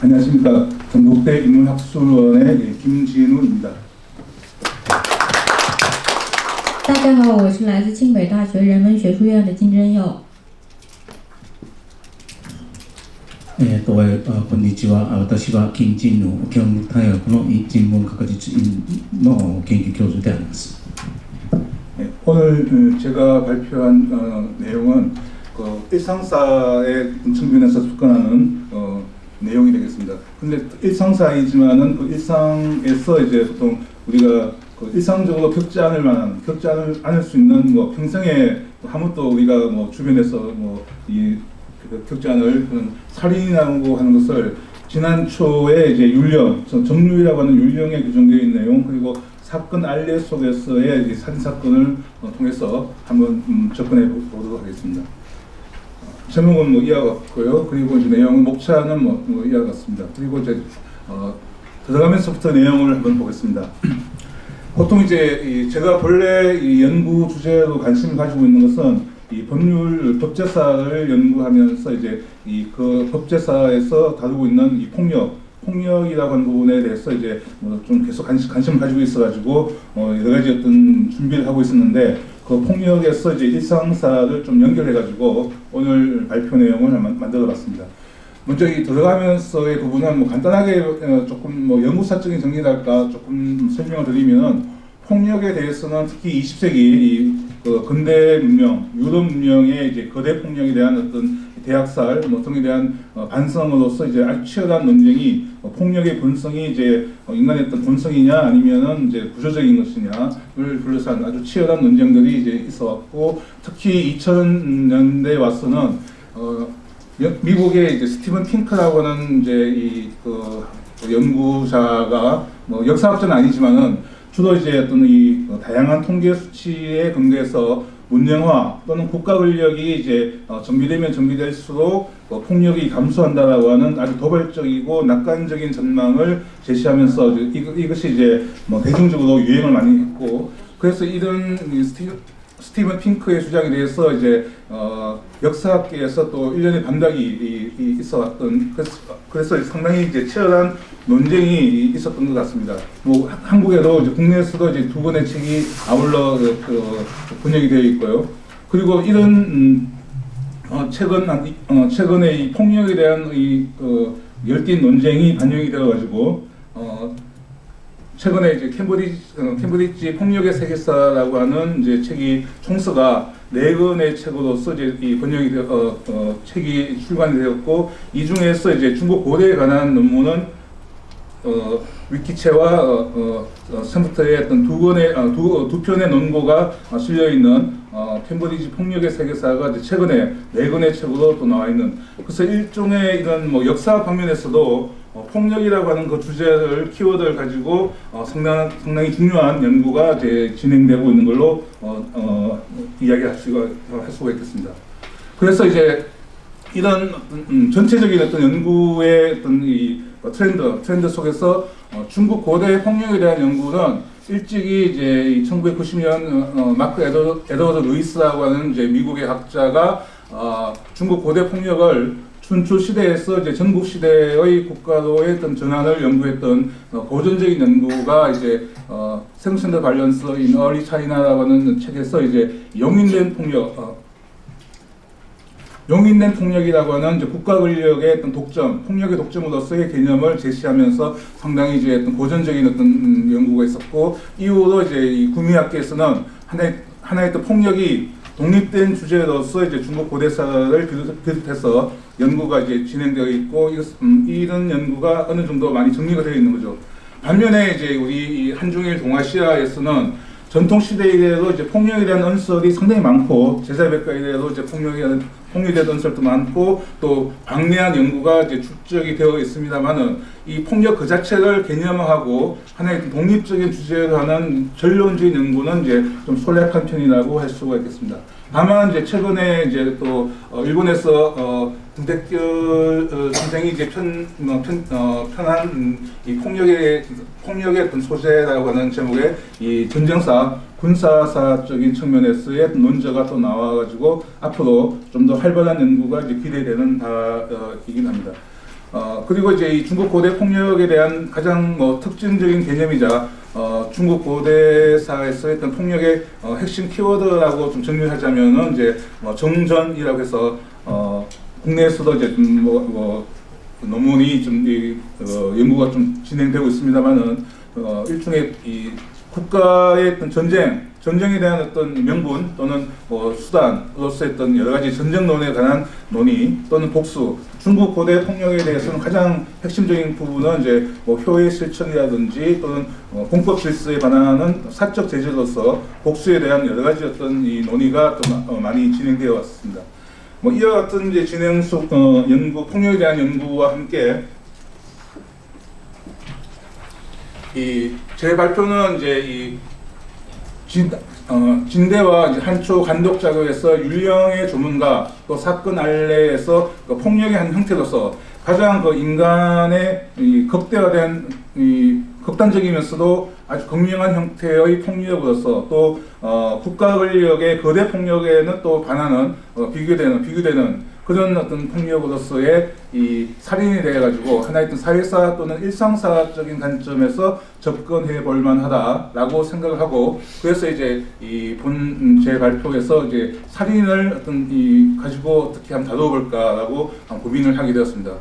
안녕하십니까. 전북대 인문학술원의 김진우입니다. 大家好，我是来自清北大学人文学术院的金真佑。各位こんにちは。私は金真吾、京都大学の人文学術院の研究教授であります。 오늘 제가 발표한 내용은 일상사의 측면에서 접근하는 내용이 되겠습니다. 근데 일상사이지만은 그 일상에서 이제 보통 우리가 일상적으로 겪지 않을 수 있는 평생에 아무것도 우리가 주변에서 이 겪지 않을 그런 살인이라고 하는 것을 지난 초에 이제 율령, 정유이라고 하는 율령에 규정되어 있는 내용, 그리고 사건 알례 속에서의 살인 사건을 통해서 한번 접근해 보도록 하겠습니다. 제목은 이와 같고요. 그리고 이제 내용은 목차는 이와 같습니다. 그리고 이제 들어가면서부터 내용을 한번 보겠습니다. 보통 이제 제가 본래 이 연구 주제로 관심을 가지고 있는 것은 이 법률 법제사를 연구하면서 이제 그 법제사에서 다루고 있는 이 폭력이라고 하는 부분에 대해서 이제 좀 계속 관심을 가지고 있어가지고 여러 가지 어떤 준비를 하고 있었는데 그 폭력에서 이제 일상사를 좀 연결해가지고 오늘 발표 내용을 만들어봤습니다. 먼저 이 들어가면서의 부분은 간단하게 조금 연구사적인 정리랄까 조금 설명을 드리면 폭력에 대해서는 특히 20세기 근대 문명, 유럽 문명의 이제 거대 폭력에 대한 어떤 대학살 등에 대한 반성으로서 이제 아주 치열한 논쟁이 폭력의 본성이 이제 인간의 어떤 본성이냐 아니면은 이제 구조적인 것이냐를 둘러싼 아주 치열한 논쟁들이 이제 있어왔고 특히 2000년대 와서는 미국의 이제 스티븐 핑크라고 하는 이제 연구자가 역사학자는 아니지만은 주로 이제 어떤 다양한 통계 수치에 근거해서 문명화 또는 국가 권력이 이제 정비되면 정비될수록 폭력이 감소한다라고 하는 아주 도발적이고 낙관적인 전망을 제시하면서 이것이 이제 대중적으로 유행을 많이 했고 그래서 이런 스티븐 핑크의 주장에 대해서 이제 역사학계에서 또 일련의 반박이 있어왔던 그래서 상당히 이제 치열한 논쟁이 있었던 것 같습니다. 한국에도 이제 국내에서도 이제 두 권의 책이 아울러 번역이 되어 있고요. 그리고 이런 최근에 이 폭력에 대한 열띤 논쟁이 반영이 되어가지고 최근에 이제 캠브리지 폭력의 세계사라고 하는 이제 책이 총서가 4권의 책으로서 이제 이 번역이 책이 출간이 되었고 이 중에서 이제 중국 고대에 관한 논문은 위키체와 샘프터의 어떤 두 편의 논고가 실려 있는 캠브리지 폭력의 세계사가 이제 최근에 4권의 책으로 또 나와 있는 그래서 일종의 이런 역사 방면에서도 폭력이라고 하는 그 주제를 키워드를 가지고 상당히 중요한 연구가 이제 진행되고 있는 걸로 이야기할 수가 있겠습니다. 그래서 이제 이런 전체적인 어떤 연구의 어떤 트렌드 속에서 중국 고대 폭력에 대한 연구는 일찍이 이제 1990년 마크 에드워드 루이스라고 하는 이제 미국의 학자가 중국 고대 폭력을 춘추 시대에서 이제 전국 시대의 국가로의 어떤 전환을 연구했던 고전적인 연구가 이제 생선더 발전스 in early China라고 하는 책에서 이제 용인된 폭력이라고 하는 이제 국가 권력의 어떤 독점, 폭력의 독점으로서의 개념을 제시하면서 상당히 이제 어떤 고전적인 어떤 연구가 있었고 이후로 이제 이 구미학계에서는 하나의 또 폭력이 독립된 주제로서 이제 중국 고대사를 비롯해서 연구가 이제 진행되어 있고 이런 연구가 어느 정도 많이 정리가 되어 있는 거죠. 반면에 이제 우리 한중일 동아시아에서는 전통 시대 이래로 이제 폭력에 대한 언설이 상당히 많고 제자백과 이래로 이제 폭력에 대한 언설도 많고 또 방대한 연구가 이제 축적이 되어 있습니다만은 이 폭력 그 자체를 개념화하고 하나의 독립적인 주제로 하는 전론적인 연구는 이제 좀 소략한 편이라고 할 수가 있겠습니다. 다만 이제 최근에 이제 또 일본에서 등대결 선생이 이제 편한 이 폭력의 어떤 소재라고 하는 제목의 이 전쟁사 군사사적인 측면에서의 논제가 또 나와가지고 앞으로 좀 더 활발한 연구가 이제 기대되는 바이긴 합니다. 그리고 이제 이 중국 고대 폭력에 대한 가장 특징적인 개념이자 중국 고대사에서 했던 폭력의 핵심 키워드라고 좀 정리하자면은 이제 정전이라고 해서 국내에서도 이제 논문이 좀 연구가 좀 진행되고 있습니다만은 일종의 이 국가의 어떤 전쟁에 대한 어떤 명분 또는 수단으로서 했던 여러 가지 전쟁론에 관한 논의 또는 복수, 중국 고대 폭력에 대해서는 가장 핵심적인 부분은 이제 효의 실천이라든지 또는 공법 질서에 반하는 사적 제재로서 복수에 대한 여러 가지 어떤 이 논의가 또 많이 진행되어 왔습니다. 이와 같은 이제 진행 속 연구, 폭력에 대한 연구와 함께 제 발표는 이제 진대와 이제 한초 간독 작업에서 율령의 조문가 또 사건 알레에서 폭력의 한 형태로서 가장 인간의 극대화된 극단적이면서도 아주 극명한 형태의 폭력으로서 또 국가 권력의 거대 폭력에는 또 반하는 비교되는 그런 어떤 폭력으로서의 이 살인이 돼가지고 하나의 어떤 사회사 또는 일상사적인 관점에서 접근해 볼 만하다라고 생각을 하고, 그래서 이제 제 발표에서 이제 살인을 가지고 어떻게 한번 다뤄볼까라고 고민을 하게 되었습니다.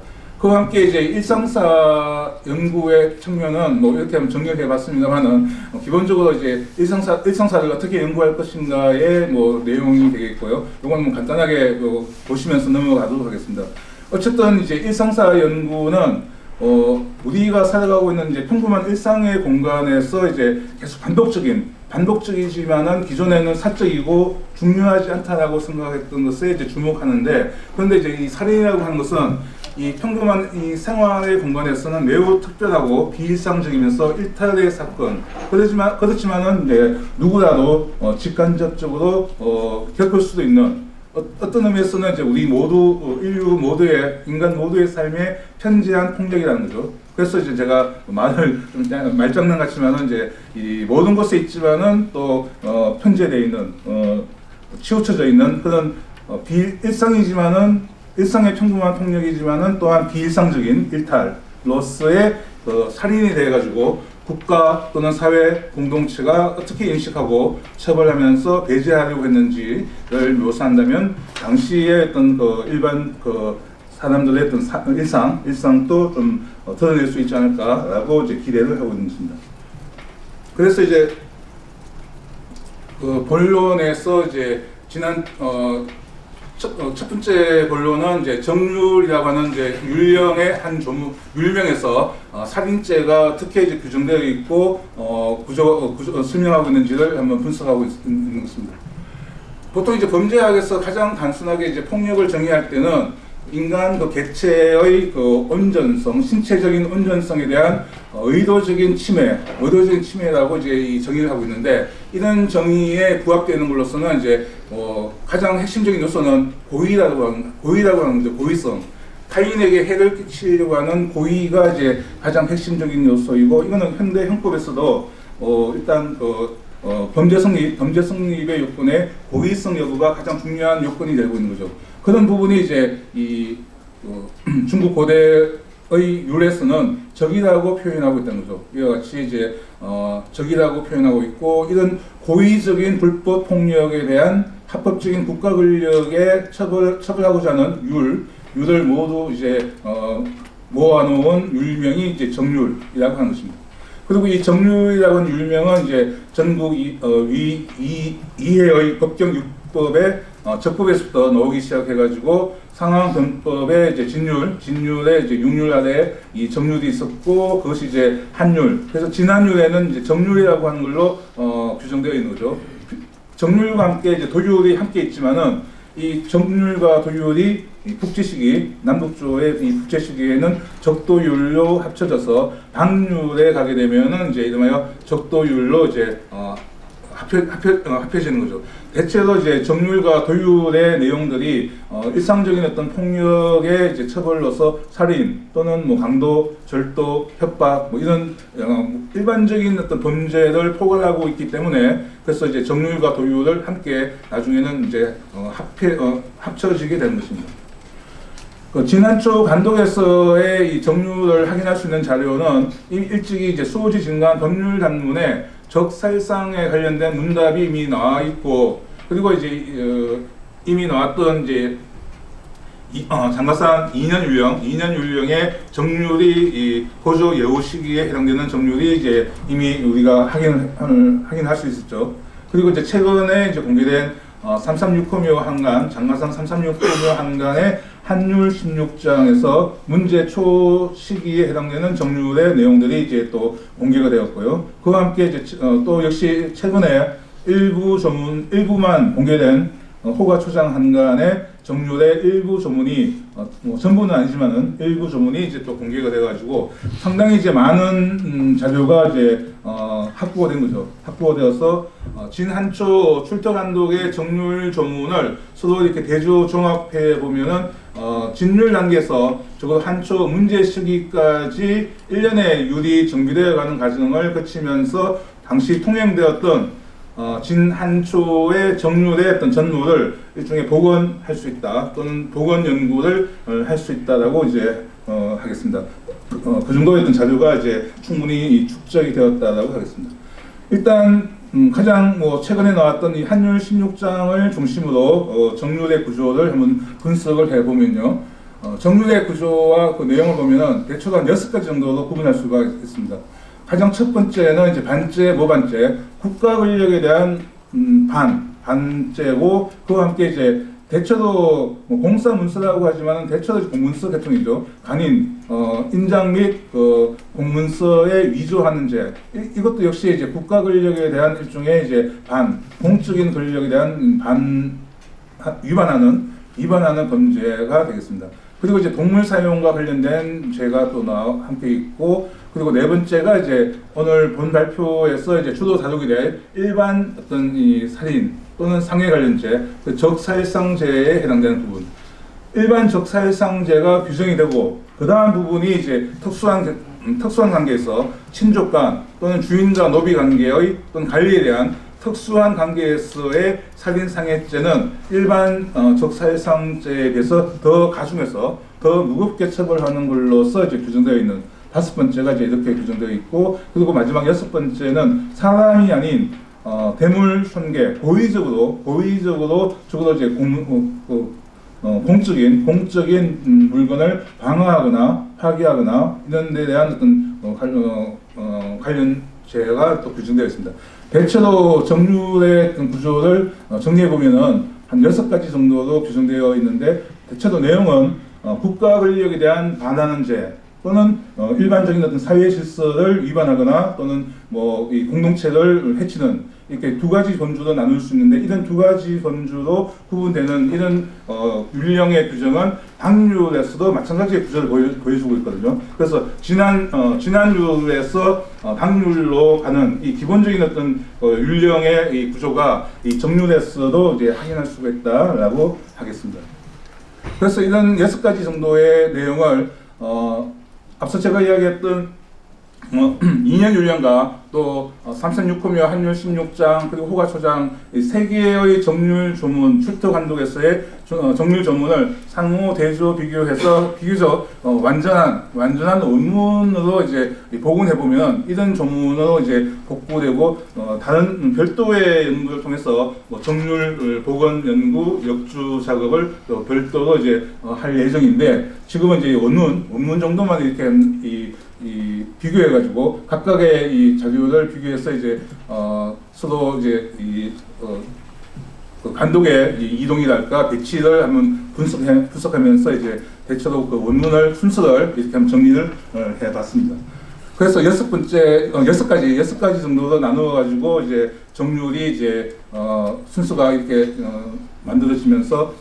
그와 함께 이제 일상사 연구의 측면은 이렇게 한번 정리를 해봤습니다만은 기본적으로 이제 일상사를 어떻게 연구할 것인가의 내용이 되겠고요. 이건 간단하게 보시면서 넘어가도록 하겠습니다. 어쨌든 이제 일상사 연구는 우리가 살아가고 있는 이제 평범한 일상의 공간에서 이제 계속 반복적이지만은 기존에는 사적이고 중요하지 않다라고 생각했던 것에 이제 주목하는데, 그런데 이제 이 살인이라고 하는 것은 이 평범한 이 생활의 공간에서는 매우 특별하고 비일상적이면서 일탈의 사건, 그렇지만은 이제 누구라도 직간접적으로 겪을 수도 있는 어떤 의미에서는 이제 우리 모두 인간 모두의 삶에 편지한 폭력이라는 거죠. 그래서 이제 제가 말을 좀 말장난 같지만은 이제 이 모든 곳에 있지만은 또 편제되어 있는 치우쳐져 있는 그런 일상의 평범한 폭력이지만은 또한 비일상적인 일탈로서의 살인이 돼가지고 국가 또는 사회 공동체가 어떻게 인식하고 처벌하면서 배제하려고 했는지를 묘사한다면 당시의 어떤 일반 사람들의 어떤 일상도 좀 드러낼 수 있지 않을까라고 이제 기대를 하고 있는 것입니다. 그래서 이제 본론에서 이제 지난 첫 번째 본론은 이제 정률이라고 하는 이제 율령의 한 율령에서 살인죄가 어떻게 이제 규정되어 있고 설명하고 있는지를 한번 분석하고 있는 것입니다. 보통 이제 범죄학에서 가장 단순하게 이제 폭력을 정의할 때는 인간 개체의 온전성, 신체적인 온전성에 대한 의도적인 침해라고 이제 정의를 하고 있는데, 이런 정의에 부합되는 걸로서는 이제 가장 핵심적인 요소는 고의라고 하는 거죠. 고의성. 타인에게 해를 끼치려고 하는 고의가 이제 가장 핵심적인 요소이고, 이거는 현대 형법에서도 일단 범죄 성립의 요건에 고의성 여부가 가장 중요한 요건이 되고 있는 거죠. 그런 부분이 이제 중국 고대의 율에서는 적이라고 표현하고 있다는 거죠. 이와 같이 이제 적이라고 표현하고 있고, 이런 고의적인 불법 폭력에 대한 합법적인 국가 권력에 처벌하고자 하는 율을 모두 이제 모아놓은 율명이 이제 정률이라고 하는 것입니다. 그리고 이 정률이라고 하는 율명은 이제 전국 이해의 법경 율법의 적법에서부터 나오기 시작해가지고 상황변법의 이제 진율의 이제 육률 아래 이 정률이 있었고, 그것이 이제 한율. 그래서 진한율에는 이제 정률이라고 하는 걸로 규정되어 있는 거죠. 정률과 함께 이제 도율이 함께 있지만은 이 정률과 도율이 북지시기, 남북조의 이 북제시기에는 적도율로 합쳐져서 방률에 가게 되면은 이제 이름하여 적도율로 이제 합해지는 거죠. 대체로 이제 정률과 도율의 내용들이 일상적인 어떤 폭력의 이제 처벌로서 살인 또는 강도, 절도, 협박 이런 일반적인 어떤 범죄를 포괄하고 있기 때문에, 그래서 이제 정률과 도율을 함께 나중에는 이제 합쳐지게 되는 것입니다. 그 진한초 간독에서의 이 정률을 확인할 수 있는 자료는 일찍이 이제 수호지 진관 법률 단문에 적살상에 관련된 문답이 이미 나와 있고, 그리고 이제 이미 나왔던 이제 장가산 2년 율령의 정률이 이 고조 예우 시기에 해당되는 정률이 이제 이미 우리가 확인할 수 있었죠. 그리고 이제 최근에 이제 공개된 336호묘 한간, 장가산 336호묘 한간의 한율 16장에서 문제 초 시기에 해당되는 정률의 내용들이 이제 또 공개가 되었고요. 그와 함께 이제 또 역시 최근에 일부만 공개된 호가 초장 한간의 정률의 일부 조문이 뭐 전부는 아니지만은 일부 조문이 이제 또 공개가 돼가지고 상당히 이제 많은 자료가 이제 확보가 된 거죠. 확보가 되어서 진한초 출토감독의 정률 조문을 서로 이렇게 대조 종합해 보면은 진율 단계에서 적어도 한초 문제 시기까지 1년의 율이 정비되어 가는 과정을 거치면서 당시 통행되었던 진한초의 정률의 어떤 전모를 일종의 복원할 수 있다, 또는 복원 연구를 할 수 있다라고 이제 하겠습니다. 그 정도의 어떤 자료가 이제 충분히 축적이 되었다라고 하겠습니다. 일단 가장 뭐 최근에 나왔던 이 한율 16장을 중심으로 정률의 구조를 한번 분석을 해보면요, 정률의 구조와 그 내용을 보면은 대충 한 6가지 정도로 구분할 수가 있습니다. 가장 첫 번째는 이제 반제, 모반제, 국가 권력에 대한 반제고, 그와 함께 이제 대처도 뭐 공사 문서라고 하지만 대처도 공문서 계통이죠. 간인, 인장 및 공문서에 위조하는 죄. 이것도 역시 이제 국가 권력에 대한 일종의 이제 공적인 권력에 대한 위반하는 범죄가 되겠습니다. 그리고 이제 동물 사용과 관련된 죄가 또 함께 있고, 그리고 네 번째가 이제 오늘 본 발표에서 이제 주로 다루게 될 일반 어떤 이 살인 또는 상해 관련죄, 그 적살상죄에 해당되는 부분. 일반 적살상죄가 규정이 되고, 그 다음 부분이 이제 특수한 관계에서 친족간 또는 주인과 노비 관계의 또는 관리에 대한 특수한 관계에서의 살인상해죄는 일반 적살상죄에 비해서 더 가중해서 더 무겁게 처벌하는 걸로서 이제 규정되어 있는 5번째가 이제 이렇게 규정되어 있고, 그리고 마지막 6번째는 사람이 아닌 대물 손괴, 고의적으로 적어도 이제 공적인 물건을 방어하거나 파괴하거나 이런 데 대한 어떤 관련 죄가 또 규정되어 있습니다. 대체로 정률의 구조를 정리해 보면은 한 6가지 정도로 규정되어 있는데, 대체로 내용은 국가 권력에 대한 반하는 죄, 또는 일반적인 어떤 사회 질서를 위반하거나 또는 뭐 이 공동체를 해치는, 이렇게 2가지 범주로 나눌 수 있는데, 이런 2가지 범주로 구분되는 이런 율령의 규정은 당률에서도 마찬가지의 구조를 보여주고 있거든요. 그래서 진한율에서 당률로 가는 이 기본적인 어떤 율령의 이 구조가 이 정률에서도 이제 확인할 수가 있다라고 하겠습니다. 그래서 이런 6가지 정도의 내용을 앞서 제가 이야기했던 2년 율령과 또 336호묘 한율 16장 그리고 호가초장 이 3개의 정률 조문, 출토 감독에서의 정률 조문을 상호 대조 비교해서 비교적 완전한 원문으로 이제 복원해 보면 이런 조문으로 이제 복구되고, 다른 별도의 연구를 통해서 정률 복원 연구 역주 작업을 또 별도로 이제 할 예정인데, 지금은 이제 원문 정도만 이렇게 비교해가지고 각각의 이 자료를 비교해서 이제 서로 이제 그 감독의 이동이랄까 배치를 한번 분석하면서 이제 대체로 그 원문을 순서를 이렇게 한번 정리를 해봤습니다. 그래서 6가지 정도로 나누어가지고 이제 정률이 이제 순서가 이렇게 만들어지면서,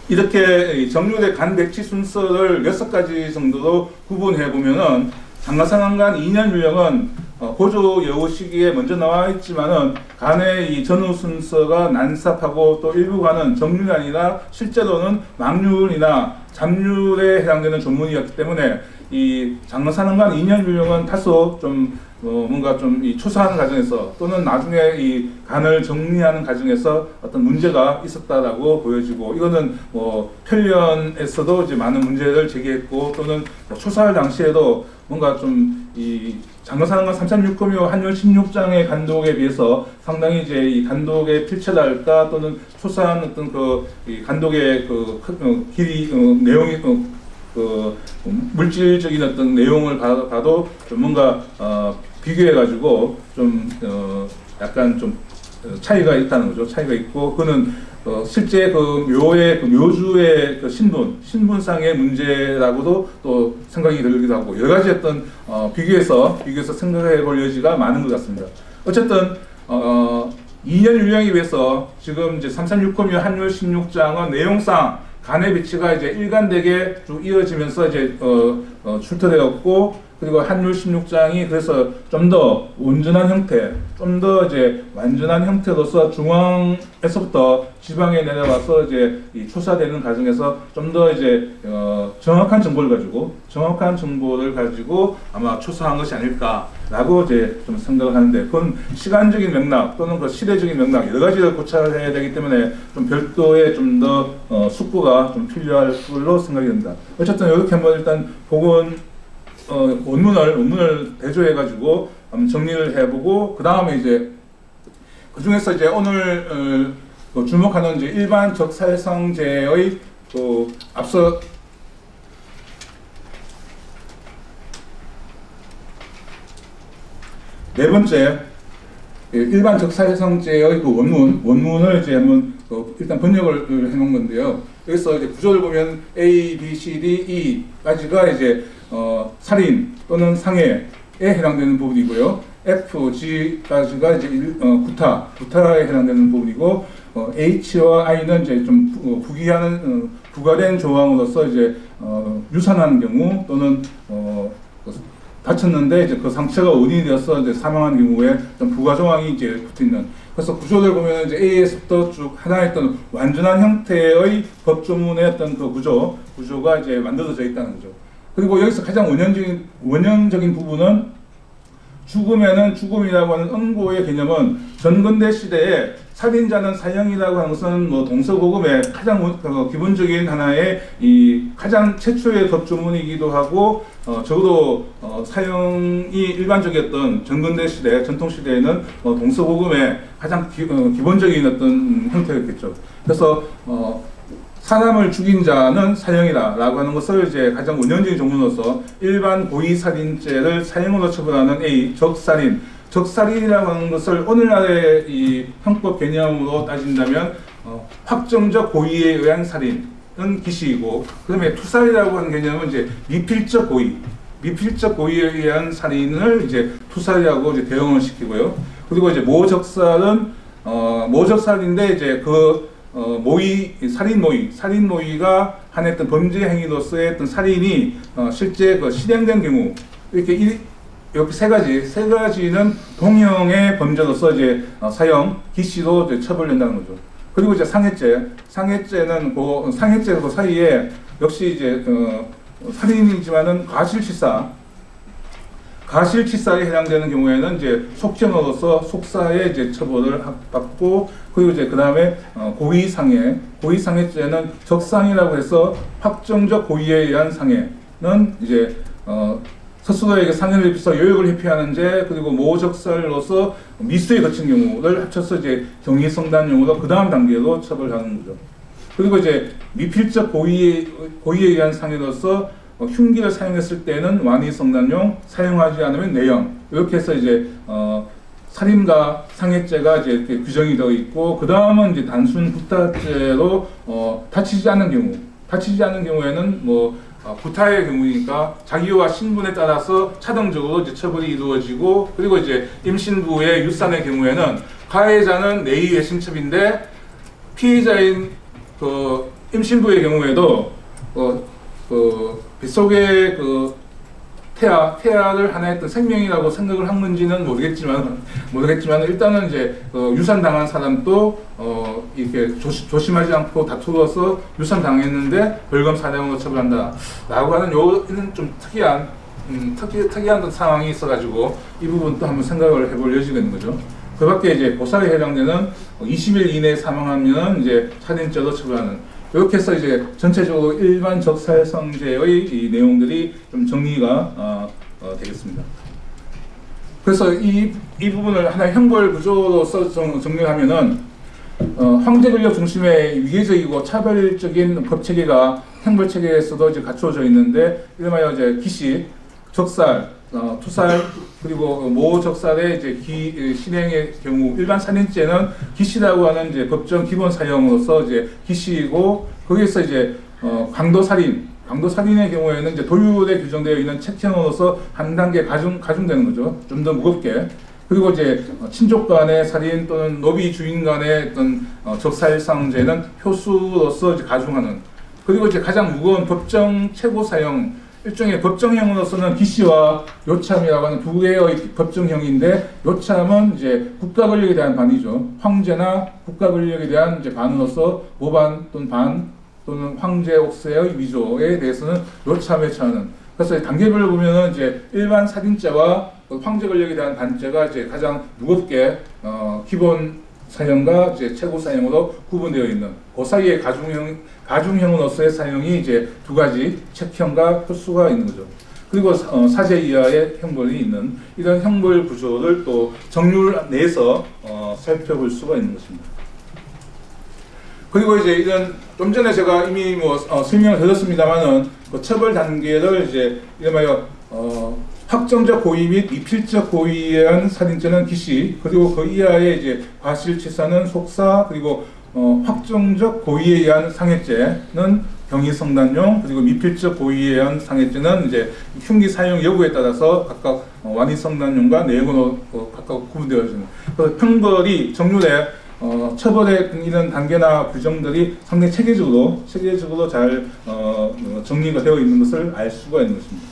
이렇게 정률의 간 배치 순서를 6가지 정도로 구분해 보면은, 장가산한간 2년 율령은 고조 여우 시기에 먼저 나와 있지만은 간의 이 전후 순서가 난삽하고, 또 일부 간은 정률이 아니라 실제로는 망률이나 잡률에 해당되는 조문이었기 때문에 이 장사능관 2년 유령은 다소 좀 뭔가 좀 이 초사하는 과정에서 또는 나중에 이 간을 정리하는 과정에서 어떤 문제가 있었다라고 보여지고, 이거는 뭐 편련에서도 이제 많은 문제를 제기했고, 또는 뭐 초사할 당시에도 뭔가 좀 이 장사능관 3.6금요 한율 16장의 간독에 비해서 상당히 이제 이 간독의 필체랄까 또는 초사한 어떤 이 간독의 길이 내용이 물질적인 어떤 내용을 봐도 좀 뭔가 비교해가지고 좀 약간 좀 차이가 있다는 거죠. 차이가 있고, 그는 실제 묘의 묘주의 신분상의 문제라고도 또 생각이 들기도 하고, 여러 가지 어떤 비교해서 생각해 볼 여지가 많은 것 같습니다. 어쨌든 2년 유령에 비해서 지금 이제 336금요 한율 16장은 내용상 간의 배치가 이제 일관되게 쭉 이어지면서 이제 출토되었고, 그리고 한율 16장이 그래서 좀 더 온전한 형태, 좀 더 이제 완전한 형태로서 중앙에서부터 지방에 내려와서 이제 이 초사되는 과정에서 좀 더 이제 정확한 정보를 가지고 아마 초사한 것이 아닐까라고 이제 좀 생각을 하는데, 그건 시간적인 맥락 또는 그 시대적인 맥락 여러 가지를 고찰해야 되기 때문에 좀 별도의 좀 더 숙고가 좀 필요할 걸로 생각이 됩니다. 어쨌든 이렇게 한번 일단 원문을 대조해가지고 한번 정리를 해보고, 그 다음에 이제 그 중에서 이제 오늘 주목하는 이제 일반 적살성제의 앞서 네 번째 일반 적살성제의 원문을 이제 한번 일단 번역을 해놓은 건데요. 여기서 이제 구조를 보면 A, B, C, D, E까지가 이제 살인 또는 상해에 해당되는 부분이고요. F, G까지가 이제 구타에 해당되는 부분이고, H와 I는 이제 좀 부과된 조항으로서 이제 유산하는 경우 또는 다쳤는데 이제 그 상처가 원인이 되어서 이제 사망한 경우에 좀 부과 조항이 이제 붙어 있는. 그래서 구조를 보면 이제 A에서부터 쭉 하나의 어떤 완전한 형태의 법조문의 어떤 그 구조가 이제 만들어져 있다는 거죠. 그리고 여기서 가장 원형적인 부분은 죽음에는 죽음이라고 하는 응고의 개념은 전근대 시대에 살인자는 사형이라고 하는 것은 뭐 동서고금의 가장 기본적인 하나의 이 가장 최초의 법조문이기도 하고, 적어도 사형이 일반적이었던 전근대 시대, 전통 시대에는 동서고금의 가장 기본적인 어떤 형태였겠죠. 그래서 사람을 죽인 자는 사형이다라고 하는 것을 이제 가장 원형적인 조문으로서 일반 고의살인죄를 사형으로 처벌하는 A, 적살인이라고 하는 것을 오늘날의 이 형법 개념으로 따진다면 확정적 고의에 의한 살인은 기시이고, 그다음에 투살이라고 하는 개념은 이제 미필적 고의에 의한 살인을 이제 투살이라고 이제 대응을 시키고요. 그리고 이제 모적살은 모적살인데 이제 살인 모의가 한했던 범죄 행위로서의 어떤 살인이 실제 실행된 경우, 이렇게 세 가지는 동형의 범죄로서 이제 사형, 기시로 이제 처벌된다는 거죠. 그리고 이제 상해죄는 상해죄 그 사이에 역시 이제 살인이지만은 가실치사에 해당되는 경우에는 이제 속정으로서 속사에 이제 처벌을 받고, 그리고 이제 그 다음에 고의상해죄는 적상이라고 해서 확정적 고의에 의한 상해는 이제 스스로에게 상해를 입혀서 요역을 회피하는 죄, 그리고 모적살로서 미수에 거친 경우를 합쳐서 이제 경위성단용으로 그 다음 단계로 처벌하는 거죠. 그리고 이제 미필적 고의에 의한 상해로서 흉기를 사용했을 때는 완위성단용, 사용하지 않으면 내형, 이렇게 해서 이제 살인과 상해죄가 이제 이렇게 규정이 되어 있고, 그 다음은 이제 단순 구타죄로 다치지 않는 경우에는 뭐 구타의 경우니까 자기와 신분에 따라서 차등적으로 이제 처벌이 이루어지고, 그리고 이제 임신부의 유산의 경우에는 가해자는 내의 외신첩인데 피해자인 임신부의 경우에도 뱃속에 태아를 하나의 어떤 생명이라고 생각을 한 건지는 모르겠지만 일단은 이제 유산당한 사람도 이렇게 조심하지 않고 다투어서 유산당했는데 벌금 사형으로 처벌한다라고 하는 요는 좀 특이한 특이한 상황이 있어가지고 이 부분도 한번 생각을 해볼 여지가 있는 거죠. 그밖에 이제 고사에 해당되는 20일 이내에 사망하면 이제 살인죄로 처벌하는, 이렇게 해서 이제 전체적으로 일반 적살성죄의 이 내용들이 좀 정리가 되겠습니다. 그래서 이 부분을 하나의 형벌 구조로서 정리하면은 황제 권력 중심의 위계적이고 차별적인 법 체계가 형벌 체계에서도 이제 갖춰져 있는데, 이름하여 이제 기시, 적살, 투살, 그리고 모적살의 이제 실행의 경우 일반 살인죄는 기시라고 하는 이제 법정 기본 사형으로서 이제 기시이고, 거기에서 이제 강도살인의 경우에는 이제 도율에 규정되어 있는 책형으로서 한 단계 가중되는 거죠. 좀 더 무겁게. 그리고 이제 친족 간의 살인 또는 노비 주인 간의 어떤 적살상죄는 표수로서 이제 가중하는. 그리고 이제 가장 무거운 법정 최고 사형, 일종의 법정형으로서는 기시와 요참이라고 하는 두 개의 법정형인데, 요참은 이제 국가 권력에 대한 반이죠. 황제나 국가 권력에 대한 이제 반으로서 모반 또는 반 또는 황제 옥세의 위조에 대해서는 요참에 처하는. 그래서 단계별로 보면은 이제 일반 살인죄와 황제 권력에 대한 반죄가 이제 가장 무겁게 기본 사형과 이제 최고 사형으로 구분되어 있는, 그 사이에 가중형으로서의 사형이 이제 두 가지 책형과 표수가 있는 거죠. 그리고 사제 이하의 형벌이 있는 이런 형벌 구조를 또 정률 내에서 살펴볼 수가 있는 것입니다. 그리고 이제 이런 좀 전에 제가 이미 설명을 드렸습니다만은 그 처벌 단계를 이제 이름하여 확정적 고의 및 미필적 고의에 의한 살인죄는 기시, 그리고 그 이하의 이제 과실치사는 속사, 그리고 확정적 고의에 의한 상해죄는 경위성단용, 그리고 미필적 고의에 의한 상해죄는 이제 흉기 사용 여부에 따라서 각각 완이성단용과 내용으로 각각 구분되어지는. 그래서 형벌이 정률에 처벌의 이런 단계나 규정들이 상당히 체계적으로 잘 정리가 되어 있는 것을 알 수가 있는 것입니다.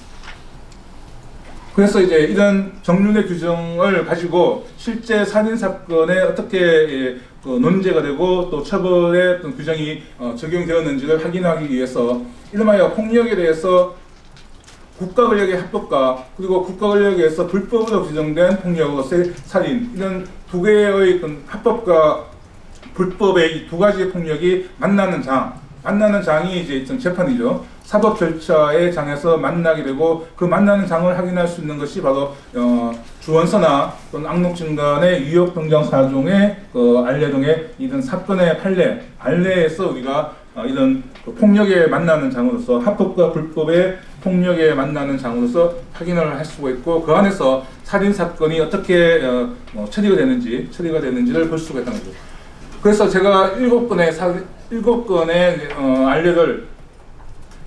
그래서 이제 이런 정률의 규정을 가지고 실제 살인 사건에 어떻게 논제가 되고 또 처벌의 어떤 규정이 적용되었는지를 확인하기 위해서 이름하여 폭력에 대해서 국가 권력의 합법과 그리고 국가 권력에 의해서 불법으로 규정된 폭력으로서의 살인, 이런 두 개의 합법과 불법의 이 두 가지의 폭력이 만나는 장이 이제 재판이죠. 사법 절차의 장에서 만나게 되고, 그 만나는 장을 확인할 수 있는 것이 바로 주원서나 또는 악록증 간의 유역동정 사종의 알례동의 이런 사건의 알례에서 우리가 이런 폭력에 만나는 장으로서, 합법과 불법의 폭력에 만나는 장으로서 확인을 할 수가 있고, 그 안에서 살인 사건이 어떻게 처리가 되는지를 볼 수가 있다는 거죠. 그래서 제가 7건의 알례를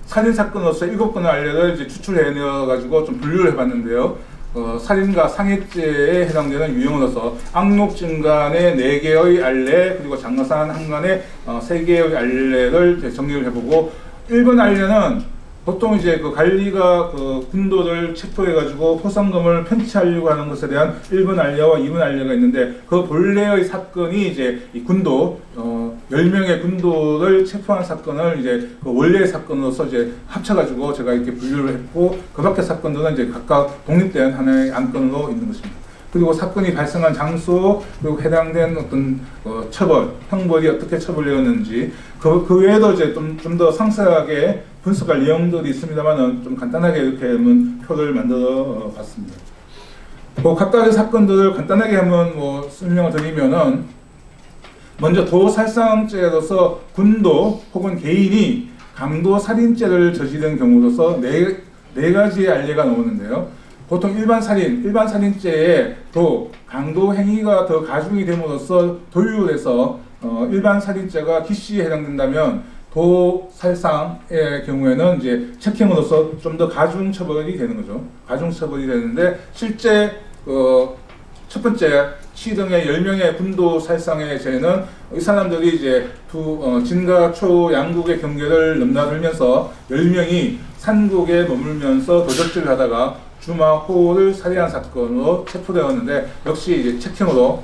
살인 사건으로서 7건의 알례를 이제 추출해내어 가지고 좀 분류를 해봤는데요. 살인과 상해죄에 해당되는 유형으로서 악록증 간의 4개의 알례, 그리고 장가산 한간의 3개의 알례를 정리를 해보고, 1번 알례는 보통 이제 그 관리가 군도를 체포해가지고 포상금을 편취하려고 하는 것에 대한 1번 알례와 2번 알례가 있는데, 그 본래의 사건이 이제 이 군도 10명의 군도를 체포한 사건을 이제 그 원래의 사건으로서 이제 합쳐가지고 제가 이렇게 분류를 했고, 그 밖의 사건들은 이제 각각 독립된 하나의 안건으로 있는 것입니다. 그리고 사건이 발생한 장소, 그리고 해당된 어떤 처벌, 형벌이 어떻게 처벌되었는지, 그 외에도 이제 좀 더 상세하게 분석할 내용들이 있습니다만은 좀 간단하게 이렇게 한번 표를 만들어 봤습니다. 각각의 사건들을 간단하게 한번 설명을 드리면은, 먼저 도살상죄로서 군도 혹은 개인이 강도 살인죄를 저지른 경우로서 네 가지의 알례가 나오는데요. 보통 일반 살인죄에 강도 행위가 더 가중이 됨으로써 도율에서 일반 살인죄가 기시에 해당된다면, 도살상의 경우에는 이제 책형으로서 좀 더 가중 처벌이 되는 거죠. 가중 처벌이 되는데, 실제 첫 번째 시등의 10명의 군도 살상의 죄는 이 사람들이 이제 진과 초 양국의 경계를 넘나들면서 10명이 산국에 머물면서 도적질을 하다가 주마호를 살해한 사건으로 체포되었는데, 역시 이제 책형으로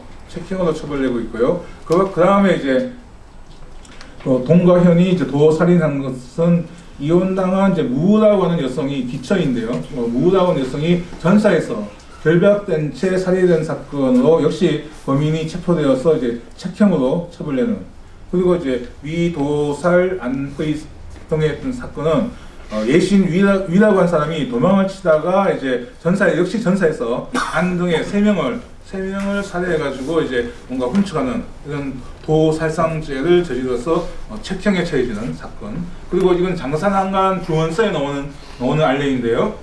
처벌되고 있고요. 그 다음에 이제 동과 현이 이제 도살인한 것은 이혼당한 이제 무라고 하는 여성이 기처인데요. 무라고 하는 여성이 전사에서 결박된 채 살해된 사건으로 역시 범인이 체포되어서 이제 책형으로 처벌되는. 그리고 이제 위도살 안의 등의 어떤 사건은 예신 위라고 한 사람이 도망을 치다가 이제 역시 전사에서 안 등의 세 명을 살해해가지고 이제 뭔가 훔쳐가는 이런 도살상죄를 저질러서 책형에 처해지는 사건. 그리고 이건 장사난간 주원서에 나오는 알례인데요.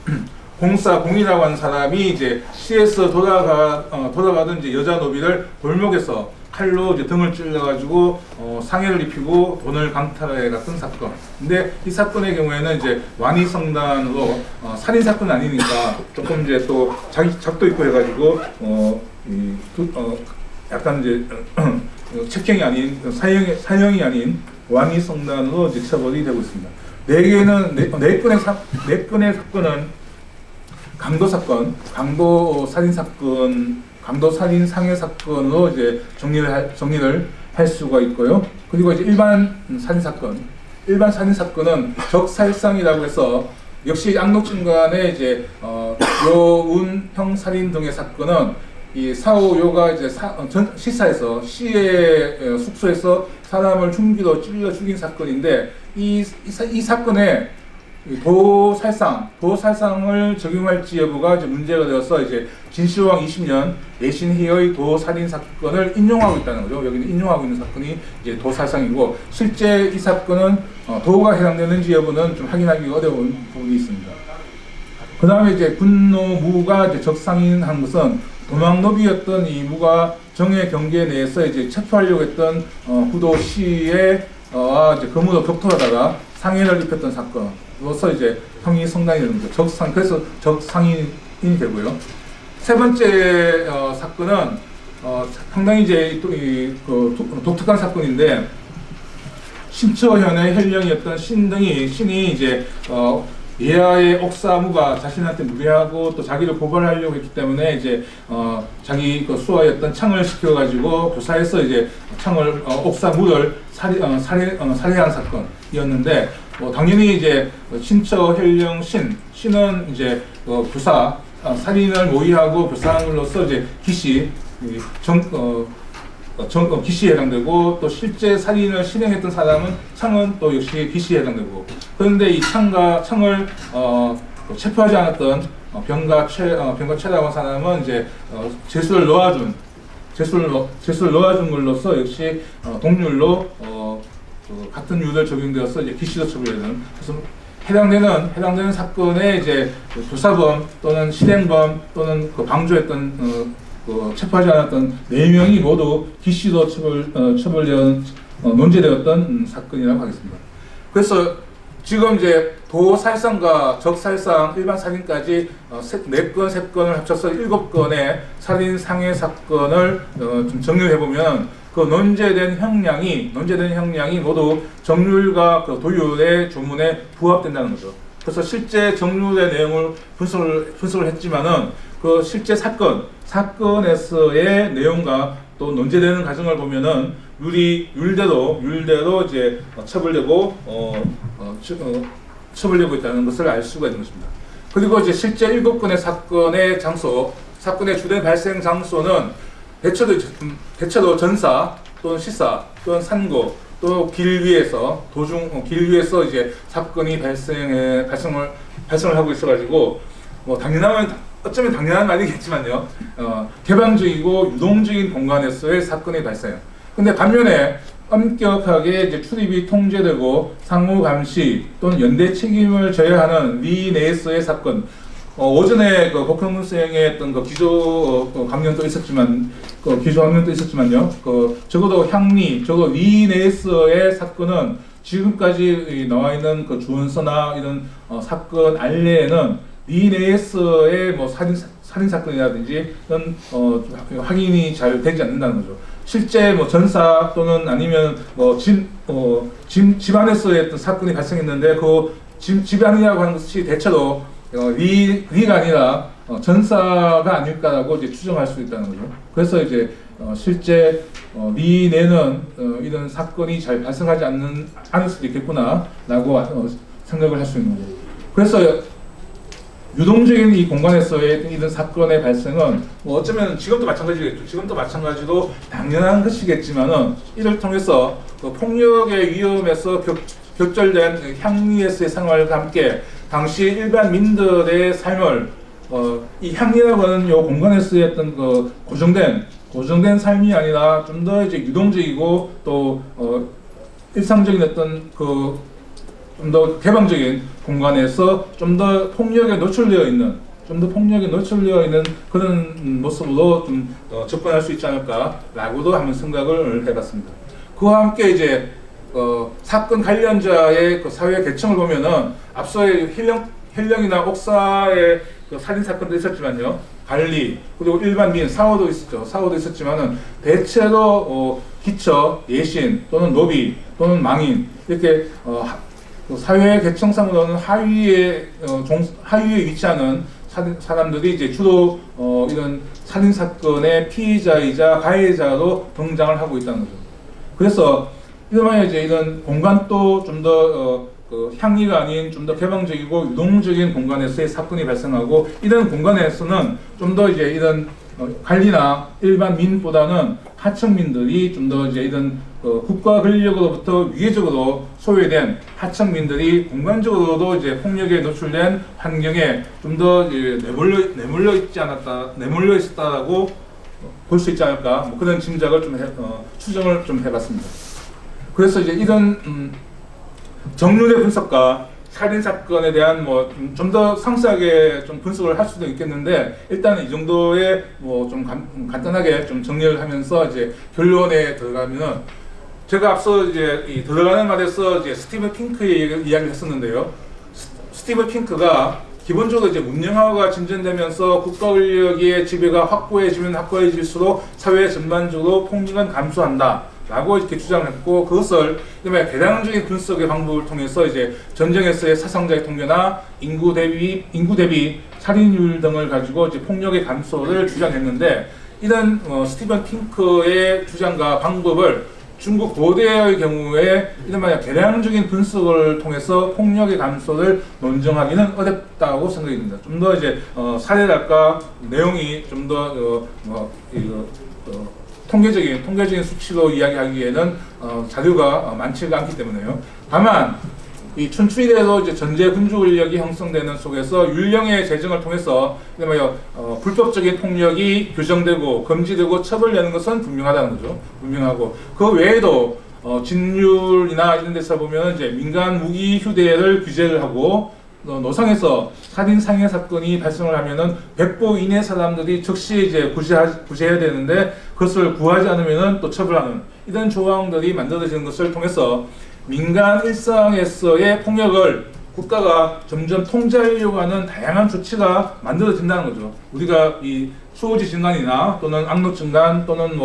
공사공이라고 하는 사람이 이제 시에서 돌아가던 이제 여자 노비를 골목에서 칼로 이제 등을 찔러가지고 상해를 입히고 돈을 강탈해 갔던 사건. 근데 이 사건의 경우에는 이제 완이성단으로 살인 사건은 아니니까 조금 이제 또 자기 작도 있고 해가지고 약간 이제 책형이 아닌 사형이 아닌 완이성단으로 이제 처벌이 되고 있습니다. 네 건의 사건은 강도 사건, 강도 살인 사건, 강도 살인 상해 사건으로 이제 정리를 할 수가 있고요. 그리고 이제 일반 살인 사건은 적살상이라고 해서 역시 악록증간의 이제 요운형 살인 등의 사건은 이 사오요가 이제 시사에서 시의 숙소에서 사람을 흉기로 찔러 죽인 사건인데 이 사건에 도살상을 적용할지 여부가 이제 문제가 되어서 이제 진시황 20년 예신희의 도살인 사건을 인용하고 있다는 거죠. 여기는 인용하고 있는 사건이 이제 도살상이고 실제 이 사건은 도가 해당되는지 여부는 좀 확인하기 어려운 부분이 있습니다. 그 다음에 이제 군노무가 이제 적상인한 것은 도망노비였던 이 무가 정의 경계 내에서 이제 체포하려고 했던 구도 시에 이제 검으로 격투하다가 상해를 입혔던 사건으로서 이제 형이 성단이 되는 거죠. 그래서 적상인이 되고요. 세 번째 사건은 상당히 이제 독특한 사건인데 신처현의 혈령이었던 신이 이제 예하의 옥사무가 자신한테 무례하고 또 자기를 고발하려고 했기 때문에 이제 자기 수하였던 창을 시켜가지고 교사에서 이제 옥사무를 살해한 사건이었는데 당연히 이제 신처 혈령 신은 이제 교사 살인을 모의하고 교사함으로써 이제 기시에 해당되고 또 실제 살인을 실행했던 사람은 창은 또 역시 기시에 해당되고 그런데 이 창을 체포하지 않았던 병가최라고 한 사람은 이제 제수를 놓아준 걸로써 역시 동률로 같은 유를 적용되어서 이제 기시로 처벌되는 그래서 해당되는 사건에 이제 교사범 또는 실행범 또는 방조했던 체포하지 않았던 4명이 모두 기시로 처벌되어 논제되었던 사건이라고 하겠습니다. 그래서 지금 이제 도살상과 적살상, 일반 살인까지 3건을 합쳐서 7건의 살인 상해 사건을 좀 정리해 보면 그 논제된 형량이 모두 정률과 그 도율의 조문에 부합된다는 거죠. 그래서 실제 정률의 내용을 분석을 했지만은 그 실제 사건에서의 내용과 또 논제되는 과정을 보면은 율대로 이제 처벌되고 있다는 것을 알 수가 있는 것입니다. 그리고 이제 실제 7건의 사건의 주된 발생 장소는 대체로 전사 또는 시사 또는 산고 또 길 위에서 이제 사건이 발생을 하고 있어가지고 어쩌면 당연한 말이겠지만요. 개방적이고 유동적인 공간에서의 사건의 발생. 근데 반면에 엄격하게 이제 출입이 통제되고 상호 감시 또는 연대 책임을 져야 하는 위 내에서의 사건. 오전에 복형문 수행의 어떤 기조 강연도 있었지만요. 적어도 위 내에서의 사건은 지금까지 나와 있는 주원서나 이런 사건 알례에는 위 내에서의 살인 사건이라든지 이런 확인이 잘 되지 않는다는 거죠. 실제 전사 또는 아니면 집안에서의 어떤 사건이 발생했는데 그 집안이라고 하는 것이 대체로 위가 아니라 전사가 아닐까라고 이제 추정할 수 있다는 거죠. 그래서 이제 실제 미래는 이런 사건이 잘 발생하지 않을 수도 있겠구나라고 생각을 할 수 있는 거죠. 그래서 유동적인 이 공간에서의 이런 사건의 발생은 뭐 어쩌면 지금도 마찬가지겠죠. 지금도 마찬가지로 당연한 것이겠지만은 이를 통해서 그 폭력의 위험에서 격절된 향리에서의 생활과 함께 당시 일반 민들의 삶을 이 향리라고 하는 요 공간에서의 어떤 그 고정된 삶이 아니라 좀 더 이제 유동적이고 또 일상적인 어떤 그 좀 더 개방적인 공간에서 좀 더 폭력에 노출되어 있는 그런 모습으로 좀 접근할 수 있지 않을까라고도 한번 생각을 해봤습니다. 그와 함께 이제 사건 관련자의 그 사회 계층을 보면은 앞서의 힐령이나 옥사의 그 살인 사건도 있었지만요, 관리 그리고 일반민 사호도 있었지만은 대체로 기처, 예신 또는 노비 또는 망인 이렇게 사회 계층상으로는 하위에 위치하는 사람들이 이제 주로 이런 살인 사건의 피의자이자 가해자로 등장을 하고 있다는 거죠. 그래서 이러면 이제 이런 공간도 좀 더 향리가 아닌 좀 더 개방적이고 유동적인 공간에서의 사건이 발생하고 이런 공간에서는 좀 더 이제 이런 관리나 일반 민보다는 하층민들이 좀 더 이제 이런 국가 권력으로부터 위계적으로 소외된 하층민들이 공간적으로도 이제 폭력에 노출된 환경에 좀 더 내몰려 있었다라고 볼 수 있지 않을까, 뭐 그런 짐작을 추정을 좀 해봤습니다. 그래서 이제 이런 정률의 분석과 살인 사건에 대한 뭐 좀 더 상세하게 좀 분석을 할 수도 있겠는데, 일단은 이 정도의 뭐 좀 간단하게 좀 정리를 하면서 이제 결론에 들어가면은, 제가 앞서 이제 들어가는 말에서 이제 스티븐 핑크의 이야기를 했었는데요. 스티븐 핑크가 기본적으로 이제 문명화가 진전되면서 국가 권력의 지배가 확고해질수록 사회 전반적으로 폭력은 감소한다 라고 이렇게 주장했고, 그것을 개량적인 분석의 방법을 통해서 이제 전쟁에서의 사상자의 통계나 인구 대비 살인율 등을 가지고 이제 폭력의 감소를 주장했는데, 이런 스티븐 핑크의 주장과 방법을 중국 고대의 경우에 이런 개량적인 분석을 통해서 폭력의 감소를 논증하기는 어렵다고 생각이 듭니다. 좀 더 이제 사례랄까 내용이 좀 더 통계적인 수치로 이야기하기에는 자료가 많지가 않기 때문에요. 다만 이 춘추시대에도 이제 전제 군주 권력이 형성되는 속에서 율령의 제정을 통해서 불법적인 폭력이 규정되고 금지되고 처벌되는 것은 분명하다는 거죠. 분명하고, 그 외에도 진율이나 이런 데서 보면 이제 민간 무기 휴대를 규제를 하고, 노상에서 살인 상해 사건이 발생을 하면은 100보 이내 사람들이 즉시 이제 구제해야 되는데, 그것을 구하지 않으면은 또 처벌하는 이런 조항들이 만들어지는 것을 통해서 민간 일상에서의 폭력을 국가가 점점 통제하려고 하는 다양한 조치가 만들어진다는 거죠. 우리가 이 수호지 진간이나 또는 악록진간 또는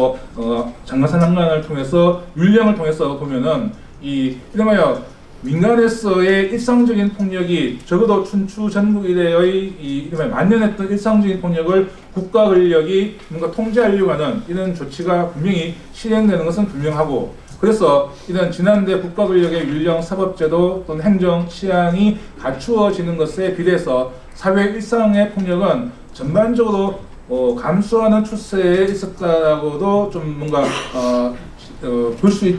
장가산항간을 통해서 율령을 통해서 보면은 이런 민간에서의 일상적인 폭력이 적어도 춘추 전국 이래의 만연했던 일상적인 폭력을 국가 권력이 뭔가 통제하려고 하는 이런 조치가 분명히 실행되는 것은 분명하고, 그래서 이런 지난대 국가 권력의 율령, 사법제도 또는 행정, 치안이 갖추어지는 것에 비례해서 사회 일상의 폭력은 전반적으로 감소하는 추세에 있었다라고도 좀 뭔가 볼 수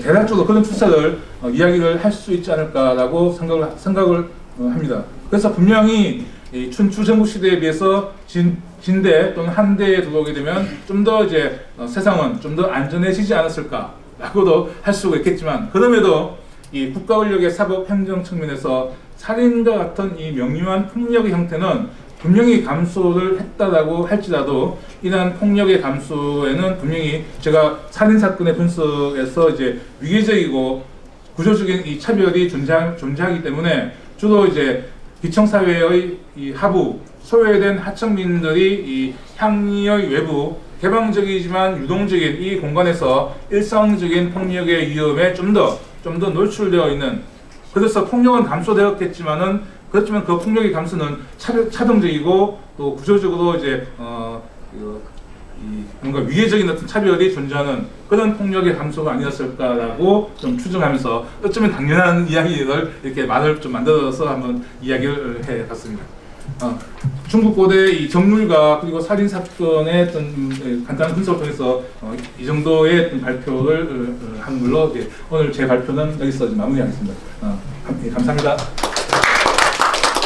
대략적으로 그런 추세를 이야기를 할 수 있지 않을까라고 생각을 합니다. 그래서 분명히 이 춘추 전국 시대에 비해서 진대 또는 한대에 들어오게 되면 좀 더 이제 세상은 좀 더 안전해지지 않았을까라고도 할 수가 있겠지만, 그럼에도 이 국가 권력의 사법 행정 측면에서 살인과 같은 이 명료한 폭력의 형태는 분명히 감소를 했다라고 할지라도, 이러한 폭력의 감소에는 분명히 제가 살인 사건의 분석에서 이제 위계적이고 구조적인 이 차별이 존재하기 때문에 주로 이제 기청 사회의 이 하부 소외된 하층민들이 이 향리의 외부 개방적이지만 유동적인 이 공간에서 일상적인 폭력의 위험에 좀 더 노출되어 있는, 그래서 폭력은 감소되었겠지만은 그렇지만 그 폭력의 감수는 차등적이고 또 구조적으로 이제 뭔가 위계적인 어떤 차별이 존재하는 그런 폭력의 감소가 아니었을까라고 좀 추정하면서 어쩌면 당연한 이야기를 이렇게 말을 좀 만들어서 한번 이야기를 해봤습니다. 중국 고대 이 정물과 그리고 살인 사건의 어떤 간단한 분석을 통해서 이 정도의 어떤 발표를 한 걸로 이제 오늘 제 발표는 여기서 마무리하겠습니다. 감사합니다.